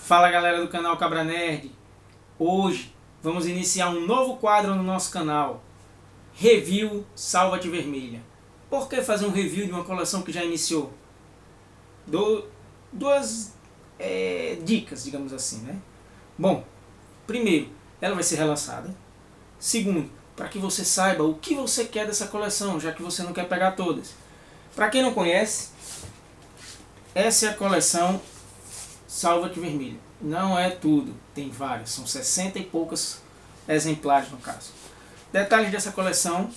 Fala galera do canal Cabra Nerd. Hoje vamos iniciar um novo quadro no nosso canal, Review Salvat Vermelha. Por que fazer um review de uma coleção que já iniciou? Duas dicas, digamos assim, né? Bom, primeiro, ela vai ser relançada. Segundo, para que você saiba o que você quer dessa coleção, já que você não quer pegar todas. Para quem não conhece, essa é a coleção Salvat Vermelha. Não é tudo, tem várias, são 60 e poucas exemplares no caso. Detalhes dessa coleção: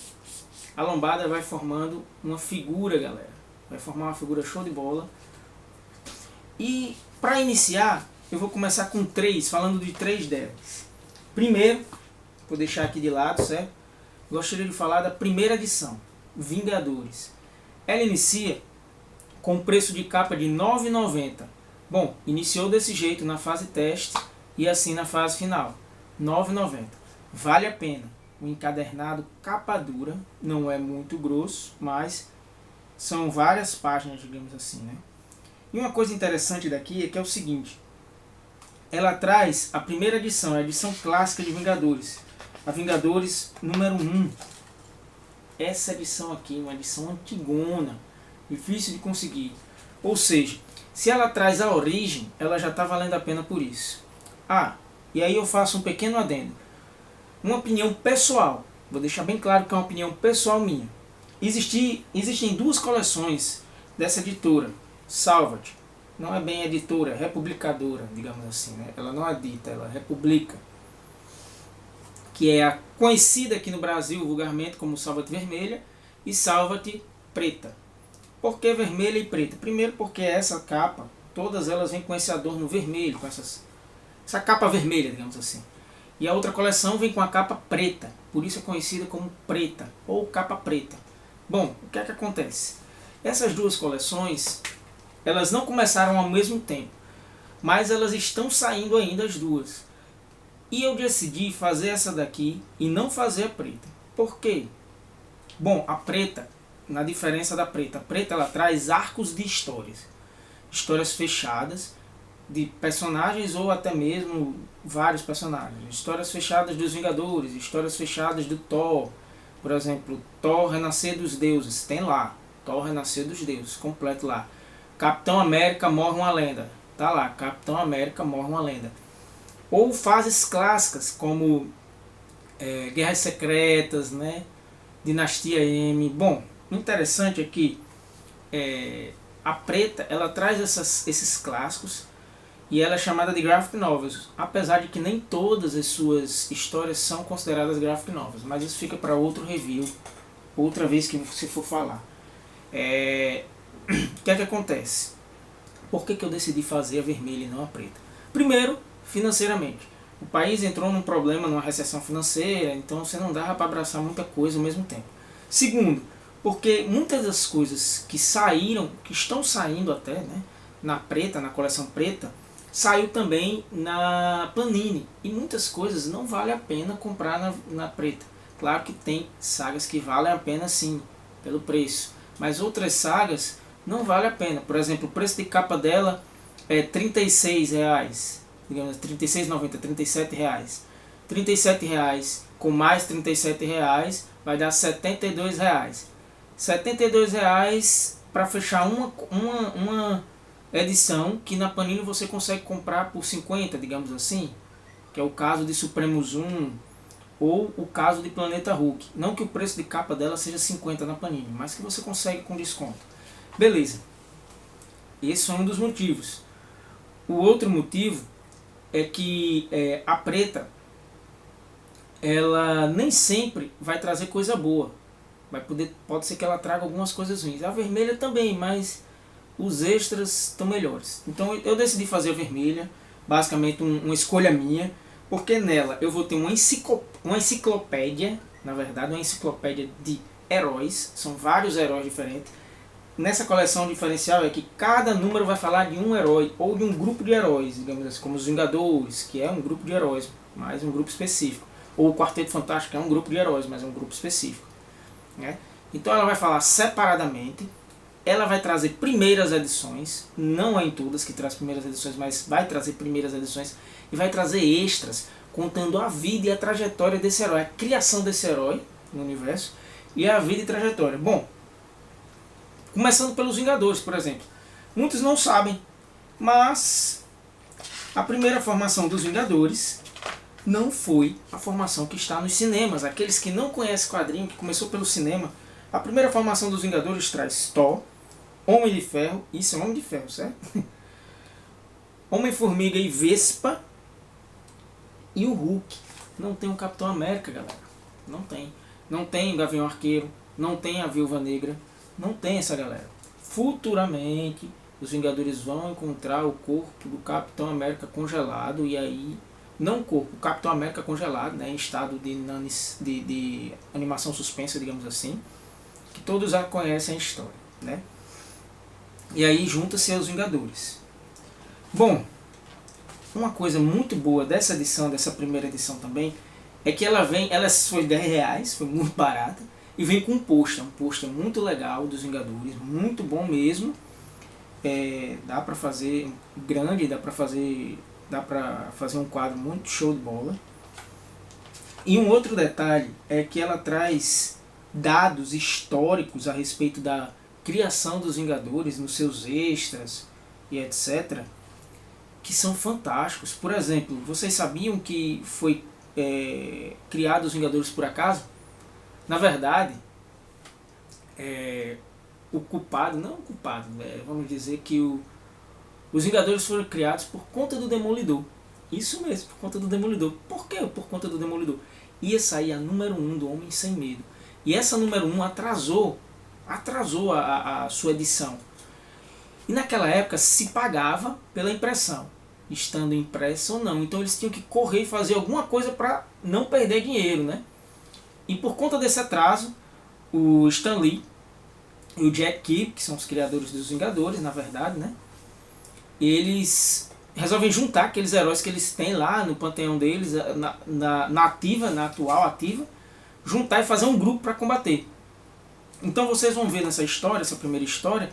a lombada vai formando uma figura, galera. Vai formar uma figura show de bola. E para iniciar, eu vou começar com falando de três delas. Primeiro, vou deixar aqui de lado, certo? Gostaria de falar da primeira edição, Vingadores. Ela inicia com preço de capa de R$ 9,90. Bom, iniciou desse jeito na fase teste e assim na fase final. R$ 9,90. Vale a pena. O encadernado capa dura, não é muito grosso, mas são várias páginas, digamos assim, né? E uma coisa interessante daqui é que é o seguinte: ela traz a primeira edição, a edição clássica de Vingadores. A Vingadores número 1. Essa edição aqui, uma edição antigona, difícil de conseguir. Ou seja, se ela traz a origem, ela já está valendo a pena por isso. Ah, e aí eu faço um pequeno adendo. Uma opinião pessoal, vou deixar bem claro que é uma opinião pessoal minha. Existem duas coleções dessa editora, Salvat. Não é bem editora, é republicadora, digamos assim, né? Ela não edita, ela republica. Que é a conhecida aqui no Brasil vulgarmente como Salvat Vermelha e Salvat Preta. Por que vermelha e preta? Primeiro porque essa capa, todas elas vêm com esse adorno vermelho, com essa capa vermelha, digamos assim. E a outra coleção vem com a capa preta, por isso é conhecida como preta ou capa preta. Bom, o que é que acontece? Essas duas coleções, elas não começaram ao mesmo tempo, mas elas estão saindo ainda as duas. E eu decidi fazer essa daqui e não fazer a preta. Por quê? Bom, a preta, na diferença da preta, a preta ela traz arcos de histórias fechadas de personagens ou até mesmo vários personagens, histórias fechadas dos Vingadores, histórias fechadas do Thor, por exemplo, Thor Renascer dos Deuses, tem lá, Thor Renascer dos Deuses, completo lá. Capitão América Morre uma Lenda, tá lá, Capitão América Morre uma Lenda. Ou fases clássicas como Guerras Secretas, né? Dinastia M. Bom, o interessante é que a preta ela traz esses clássicos e ela é chamada de graphic novels, apesar de que nem todas as suas histórias são consideradas graphic novels, mas isso fica para outro review, outra vez que você for falar. O que é que acontece? Por que eu decidi fazer a vermelha e não a preta? Primeiro, financeiramente. O país entrou num problema, numa recessão financeira, então você não dava para abraçar muita coisa ao mesmo tempo. Segundo, porque muitas das coisas que saíram, que estão saindo até, né, na preta, na coleção preta, saiu também na Panini. E muitas coisas não vale a pena comprar na preta. Claro que tem sagas que valem a pena sim, pelo preço. Mas outras sagas não vale a pena. Por exemplo, o preço de capa dela é R$ 36, digamos, R$ 36,90, R$ 37. R$ 37 com mais R$ 37 vai dar R$ 72. R$ 72 para fechar uma edição que na Panini você consegue comprar por 50, digamos assim, que é o caso de Supremo Zoom ou o caso de Planeta Hulk. Não que o preço de capa dela seja 50 na Panini, mas que você consegue com desconto. Beleza. Esse é um dos motivos. O outro motivo é que a preta ela nem sempre vai trazer coisa boa. Pode ser que ela traga algumas coisas ruins. A vermelha também, mas os extras estão melhores. Então eu decidi fazer a vermelha, basicamente uma escolha minha, porque nela eu vou ter uma enciclopédia, na verdade uma enciclopédia de heróis, são vários heróis diferentes. Nessa coleção o diferencial é que cada número vai falar de um herói ou de um grupo de heróis, digamos assim, como os Vingadores, que é um grupo de heróis, mas um grupo específico. Ou o Quarteto Fantástico, que é um grupo de heróis, mas é um grupo específico, né? Então ela vai falar separadamente ela vai trazer primeiras edições, não é em todas que traz primeiras edições, mas vai trazer primeiras edições e vai trazer extras contando a vida e a trajetória desse herói, a criação desse herói no universo e a vida e trajetória. Bom, começando pelos Vingadores, por exemplo. Muitos não sabem, mas a primeira formação dos Vingadores não foi a formação que está nos cinemas. Aqueles que não conhecem o quadrinho, que começou pelo cinema, a primeira formação dos Vingadores traz Thor, Homem de Ferro, isso é Homem de Ferro, certo? Homem-Formiga e Vespa e o Hulk. Não tem o Capitão América, galera. Não tem. Não tem o Gavião Arqueiro, não tem a Viúva Negra, não tem essa galera. Futuramente, os Vingadores vão encontrar o corpo do Capitão América congelado e aí... Não o corpo, o Capitão América congelado, né, em estado de animação suspensa, digamos assim, que todos já conhecem a história, né? E aí junta-se aos Vingadores. Bom, uma coisa muito boa dessa edição, dessa primeira edição também, é que ela foi R$10, foi muito barata, e vem com um pôster muito legal dos Vingadores, muito bom mesmo. Dá pra fazer grande, dá pra fazer um quadro muito show de bola. E um outro detalhe é que ela traz dados históricos a respeito da criação dos Vingadores nos seus extras e etc, que são fantásticos. Por exemplo, vocês sabiam que foi criado os Vingadores por acaso? Na verdade, vamos dizer que os Vingadores foram criados por conta do Demolidor. Isso mesmo, por conta do Demolidor. Por quê? Por conta do Demolidor. Ia sair a número 1 do Homem Sem Medo. E essa número 1 atrasou a sua edição. E naquela época se pagava pela impressão, estando impressa ou não. Então eles tinham que correr e fazer alguma coisa para não perder dinheiro, né? E por conta desse atraso, o Stan Lee e o Jack Kirby, que são os criadores dos Vingadores, na verdade, né? Eles resolvem juntar aqueles heróis que eles têm lá no panteão deles, na atual ativa, juntar e fazer um grupo para combater. Então vocês vão ver nessa história, essa primeira história,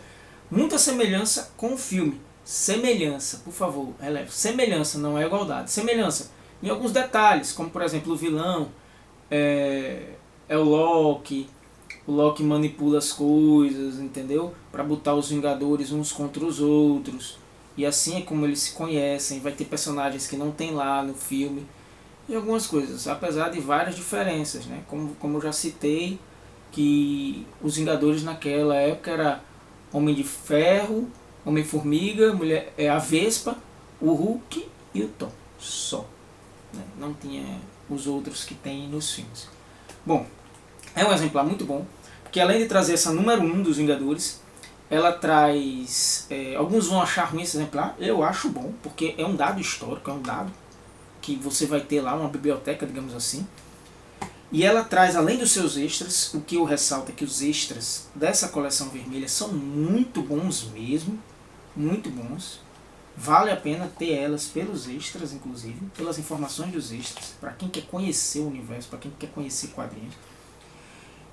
muita semelhança com o filme. Semelhança, por favor, releve. Semelhança, não é igualdade. Semelhança em alguns detalhes, como por exemplo o vilão é o Loki. O Loki manipula as coisas, entendeu? Para botar os Vingadores uns contra os outros. E assim é como eles se conhecem. Vai ter personagens que não tem lá no filme. E algumas coisas, apesar de várias diferenças, né? Como eu já citei, que os Vingadores naquela época era Homem de Ferro, Homem-Formiga, a Vespa, o Hulk e o Thor. Só. Né? Não tinha os outros que tem nos filmes. Bom, é um exemplar muito bom, porque além de trazer essa número 1 dos Vingadores, ela traz... alguns vão achar ruim esse exemplar, eu acho bom, porque é um dado histórico, é um dado que você vai ter lá, uma biblioteca, digamos assim. E ela traz, além dos seus extras, o que eu ressalto é que os extras dessa coleção vermelha são muito bons mesmo, muito bons. Vale a pena ter elas pelos extras, inclusive, pelas informações dos extras, para quem quer conhecer o universo, para quem quer conhecer quadrinhos.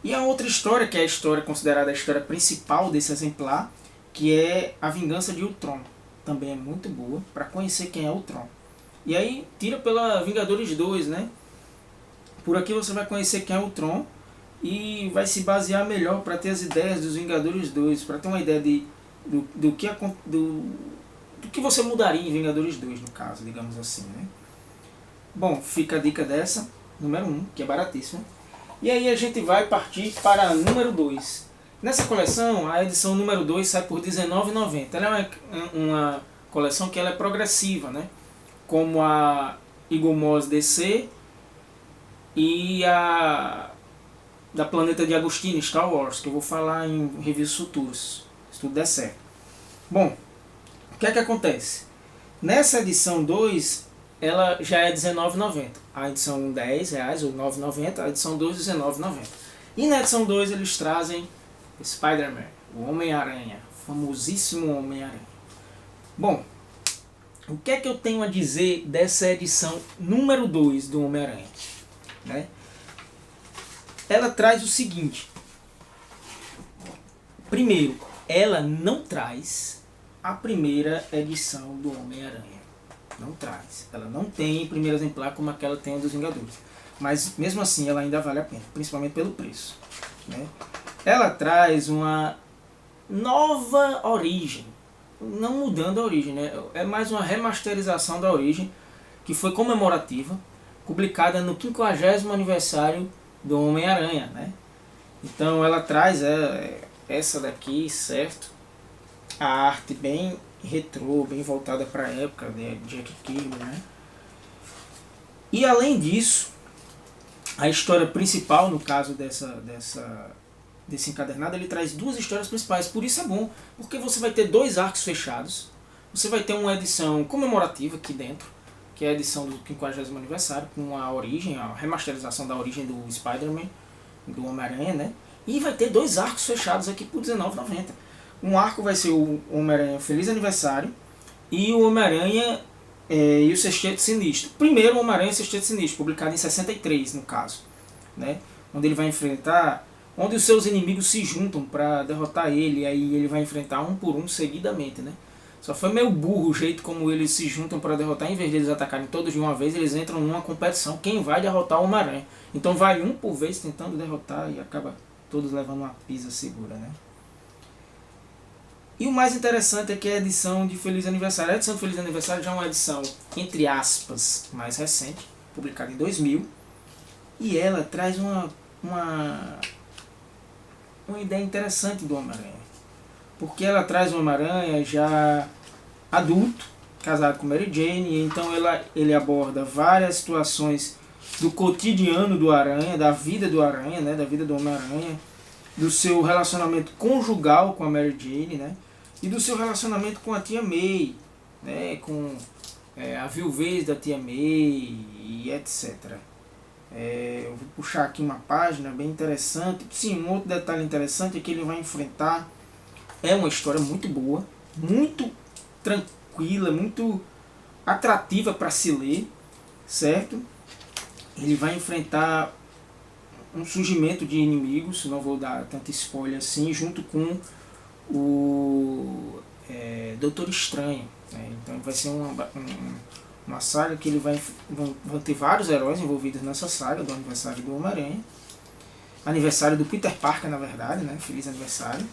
E a outra história, que é a história considerada a história principal desse exemplar, que é A Vingança de Ultron. Também é muito boa para conhecer quem é Ultron. E aí tira pela Vingadores 2, né? Por aqui você vai conhecer quem é Ultron e vai se basear melhor para ter as ideias dos Vingadores 2, para ter uma ideia do que você mudaria em Vingadores 2, no caso, digamos assim, né? Bom, fica a dica dessa, número 1, que é baratíssima. E aí a gente vai partir para a número 2. Nessa coleção, a edição número 2 sai por R$19,90. Ela é uma coleção que ela é progressiva, né? Como a Eagle Moss DC e a da Planeta de Agostini, Star Wars, que eu vou falar em reviews futuros, se tudo der certo. Bom, o que é que acontece? Nessa edição 2, ela já é R$19,90. A edição 1 R$10 ou R$9,90, a edição 2 R$19,90. E na edição 2 eles trazem Spider-Man, o Homem-Aranha, o famosíssimo Homem-Aranha. Bom, o que é que eu tenho a dizer dessa edição número 2 do Homem-Aranha? Né? Ela traz o seguinte. Primeiro, ela não traz a primeira edição do Homem-Aranha. Não traz. Ela não tem primeiro exemplar como aquela tem dos Vingadores. Mas mesmo assim ela ainda vale a pena, principalmente pelo preço, né? Ela traz uma nova origem, não mudando a origem, né? É mais uma remasterização da origem, que foi comemorativa, publicada no 50º aniversário do Homem-Aranha, né? Então ela traz essa daqui, certo? A arte bem retrô, bem voltada para a época de Jack Kirby, né? E além disso, a história principal, no caso desse encadernado, ele traz duas histórias principais. Por isso é bom, porque você vai ter dois arcos fechados. Você vai ter uma edição comemorativa aqui dentro, que é a edição do 50º aniversário, com a origem, a remasterização da origem do Spider-Man, do Homem-Aranha, né? E vai ter dois arcos fechados aqui por R$19,90. Um arco vai ser o Homem-Aranha Feliz Aniversário e o Homem-Aranha e o Sexteto Sinistro. Primeiro o Homem-Aranha e o Sexteto Sinistro, publicado em 63 no caso, né? Onde ele vai enfrentar, onde os seus inimigos se juntam para derrotar ele, e aí ele vai enfrentar um por um seguidamente, né? Só foi meio burro o jeito como eles se juntam para derrotar. Em vez de eles atacarem todos de uma vez, eles entram numa competição, quem vai derrotar o Homem-Aranha. Então vai um por vez tentando derrotar e acaba todos levando uma pisa segura, né? E o mais interessante é que a edição de Feliz Aniversário, a edição de Feliz Aniversário já é uma edição, entre aspas, mais recente, publicada em 2000, e ela traz uma ideia interessante do Homem-Aranha, porque ela traz o Homem-Aranha já adulto, casado com Mary Jane, e então ele aborda várias situações do cotidiano do Aranha, da vida do Aranha, né, da vida do Homem-Aranha, do seu relacionamento conjugal com a Mary Jane, né, e do seu relacionamento com a tia May, né, com a viuvez da tia May e etc. Eu vou puxar aqui uma página bem interessante. Sim, um outro detalhe interessante é que ele vai enfrentar, é uma história muito boa, muito tranquila, muito atrativa para se ler, certo? Ele vai enfrentar um surgimento de inimigos, não vou dar tanto spoiler assim, junto com o Doutor Estranho, né? Então vai ser uma saga que vão ter vários heróis envolvidos nessa saga do aniversário do Homem-Aranha, aniversário do Peter Parker, na verdade, né? Feliz aniversário.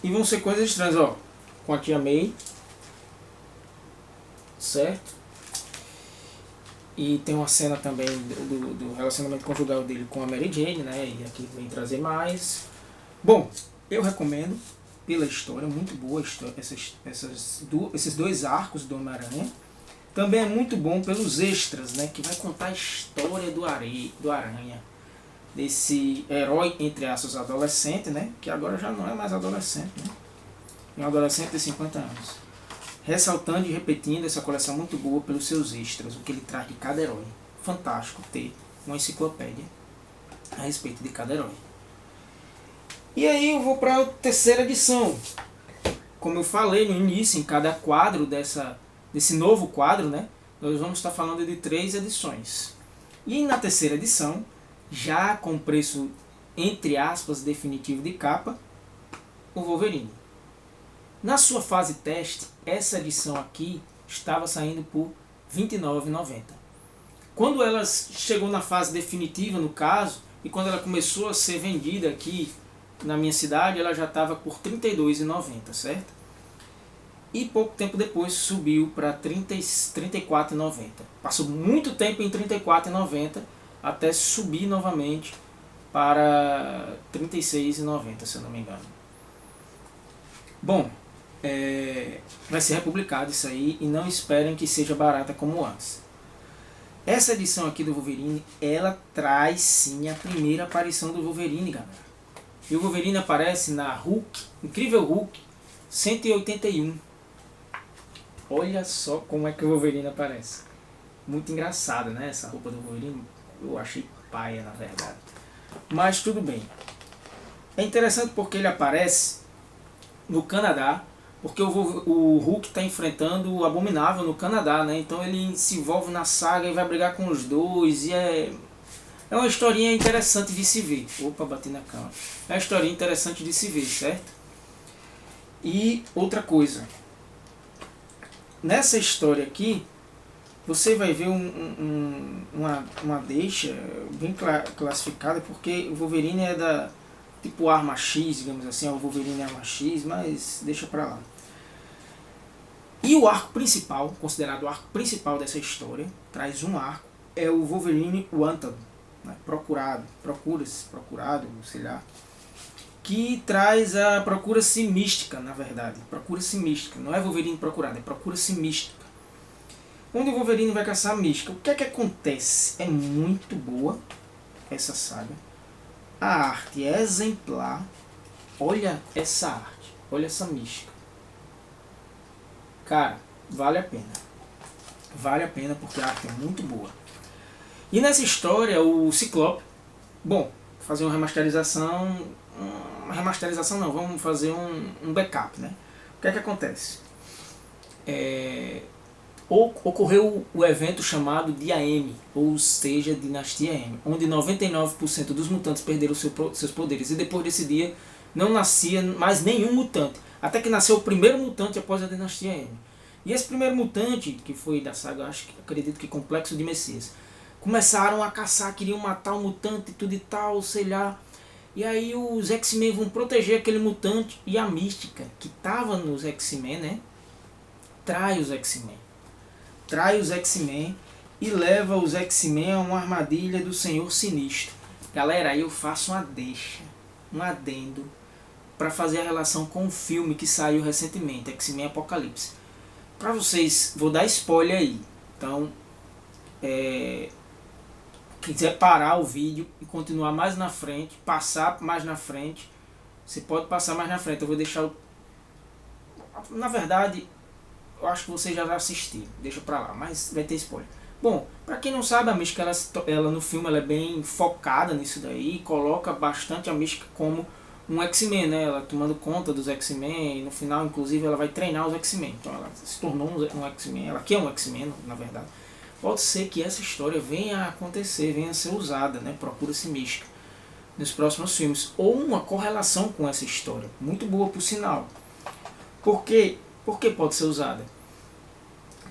E vão ser coisas estranhas, ó, com a tia May, certo? E tem uma cena também do relacionamento conjugal dele com a Mary Jane, né? E aqui vem trazer mais. Bom, eu recomendo pela história, muito boa a história, esses dois arcos do Homem-Aranha. Também é muito bom pelos extras, né? Que vai contar a história do Aranha. Desse herói, entre aspas, adolescente, né? Que agora já não é mais adolescente, né? É um adolescente de 50 anos. Ressaltando e repetindo essa coleção muito boa pelos seus extras, o que ele traz de cada herói. Fantástico ter uma enciclopédia a respeito de cada herói. E aí eu vou para a terceira edição. Como eu falei no início, em cada quadro desse novo quadro, né, nós vamos estar falando de 3 edições. E na terceira edição, já com preço, entre aspas, definitivo de capa, o Wolverine. Na sua fase teste, essa edição aqui estava saindo por R$ 29,90. Quando ela chegou na fase definitiva, no caso, e quando ela começou a ser vendida aqui na minha cidade, ela já estava por R$ 32,90, certo? E pouco tempo depois subiu para R$ 34,90. Passou muito tempo em R$ 34,90 até subir novamente para R$ 36,90, se eu não me engano. Bom, vai ser republicado isso aí e não esperem que seja barata como antes. Essa edição aqui do Wolverine, ela traz sim a primeira aparição do Wolverine, galera. E o Wolverine aparece na Hulk, Incrível Hulk 181. Olha só como é que o Wolverine aparece. Muito engraçada, né? Essa roupa do Wolverine, eu achei paia, na verdade. Mas tudo bem. É interessante porque ele aparece no Canadá, porque o Hulk está enfrentando o Abominável no Canadá, né? Então ele se envolve na saga e vai brigar com os dois, e É uma historinha interessante de se ver. Opa, bati na cama. É uma historinha interessante de se ver, certo? E outra coisa. Nessa história aqui, você vai ver uma deixa bem classificada, porque o Wolverine é da tipo arma X, digamos assim, o Wolverine é arma X, mas deixa pra lá. E o arco principal, considerado o arco principal dessa história, traz um arco, é o Wolverine Wanted, né? procurado, sei lá, que traz a procura-se mística, na verdade. Procura-se mística, não é Wolverine procurado, é procura-se mística. Onde o Wolverine vai caçar a mística. O que é que acontece? É muito boa essa saga. A arte é exemplar. Olha essa arte, olha essa mística. Cara, vale a pena. Vale a pena porque a arte é muito boa. E nessa história, o Ciclope, bom, fazer uma remasterização não, vamos fazer um backup, né? O que é que acontece? Ocorreu o evento chamado Dia M, ou seja, Dinastia M, onde 99% dos mutantes perderam seus poderes, e depois desse dia não nascia mais nenhum mutante, até que nasceu o primeiro mutante após a Dinastia M. E esse primeiro mutante, que foi da saga, acredito que Complexo de Messias, começaram a caçar, queriam matar o mutante e tudo e tal, sei lá. E aí os X-Men vão proteger aquele mutante, e a Mística, que estava nos X-Men, né, trai os X-Men e leva os X-Men a uma armadilha do Senhor Sinistro. Galera, aí eu faço um adendo, para fazer a relação com o filme que saiu recentemente, X-Men Apocalipse. Para vocês, vou dar spoiler aí. Então, quiser parar o vídeo e continuar mais na frente, passar mais na frente, você pode passar mais na frente. Eu vou deixar na verdade, eu acho que você já vai assistir, deixa pra lá, mas vai ter spoiler. Bom, pra quem não sabe, a Mística, ela no filme ela é bem focada nisso daí, e coloca bastante a Mística como um X-Men, né? Ela tomando conta dos X-Men, e no final, inclusive, ela vai treinar os X-Men. Então ela se tornou um X-Men, ela que é um X-Men, na verdade. Pode ser que essa história venha a acontecer, venha a ser usada, né? Procura-se Mística nos próximos filmes, ou uma correlação com essa história, muito boa por sinal. Por que pode ser usada?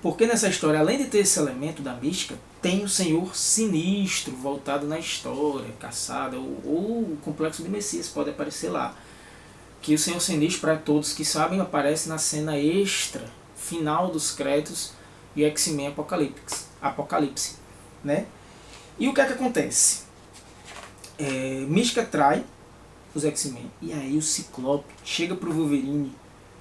Porque nessa história, além de ter esse elemento da mística, tem o Senhor Sinistro voltado na história, caçada, ou o Complexo de Messias pode aparecer lá. Que o Senhor Sinistro, para todos que sabem, aparece na cena extra, final dos créditos de X-Men Apocalipse, né? E o que é que acontece? Mística trai os X-Men, e aí o Ciclope chega pro Wolverine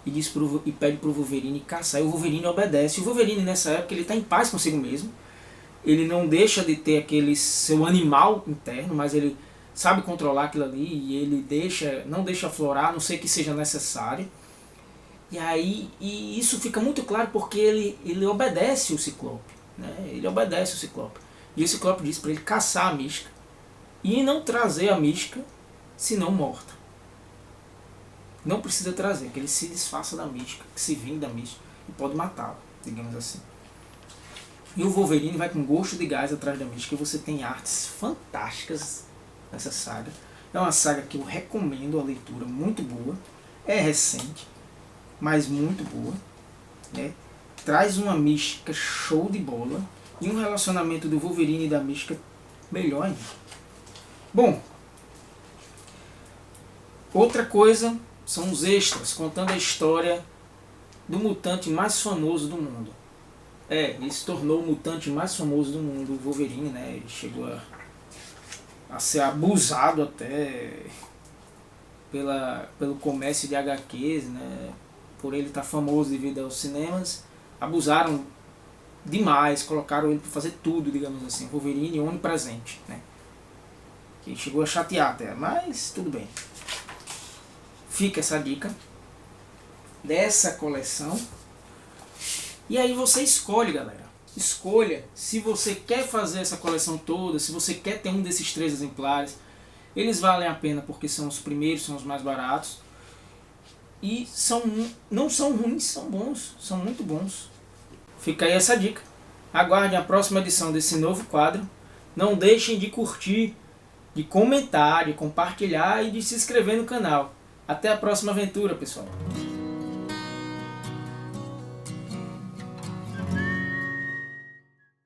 e pede pro Wolverine caçar, e o Wolverine obedece. O Wolverine nessa época ele está em paz consigo mesmo, ele não deixa de ter aquele seu animal interno, mas ele sabe controlar aquilo ali, e ele não deixa aflorar, a não sei que seja necessário. E aí isso fica muito claro porque ele obedece o Ciclope, né? Ele obedece o Ciclope, e o Ciclope diz para ele caçar a mística e não trazer a mística senão morta. Não precisa trazer, que ele se desfaça da mística, que se vingue da mística e pode matá-la, digamos assim. E o Wolverine vai com gosto de gás atrás da mística, e você tem artes fantásticas nessa saga. É uma saga que eu recomendo a leitura, muito boa. É recente, mas muito boa, né? Traz uma mística show de bola e um relacionamento do Wolverine e da mística melhor ainda. Bom, outra coisa são os extras, contando a história do mutante mais famoso do mundo. Ele se tornou o mutante mais famoso do mundo, o Wolverine, né? Ele chegou a ser abusado até pelo comércio de HQs, né? Por ele estar famoso devido aos cinemas. Abusaram demais, colocaram ele para fazer tudo, digamos assim. Wolverine onipresente, né? Que chegou a chatear até, mas tudo bem. Fica essa dica dessa coleção. E aí você escolhe, galera. Escolha se você quer fazer essa coleção toda, se você quer ter um desses 3 exemplares. Eles valem a pena porque são os primeiros, são os mais baratos. E não são ruins, são bons, são muito bons. Fica aí essa dica. Aguardem a próxima edição desse novo quadro, Não deixem de curtir, de comentar, de compartilhar e de se inscrever no canal. Até a próxima aventura, pessoal!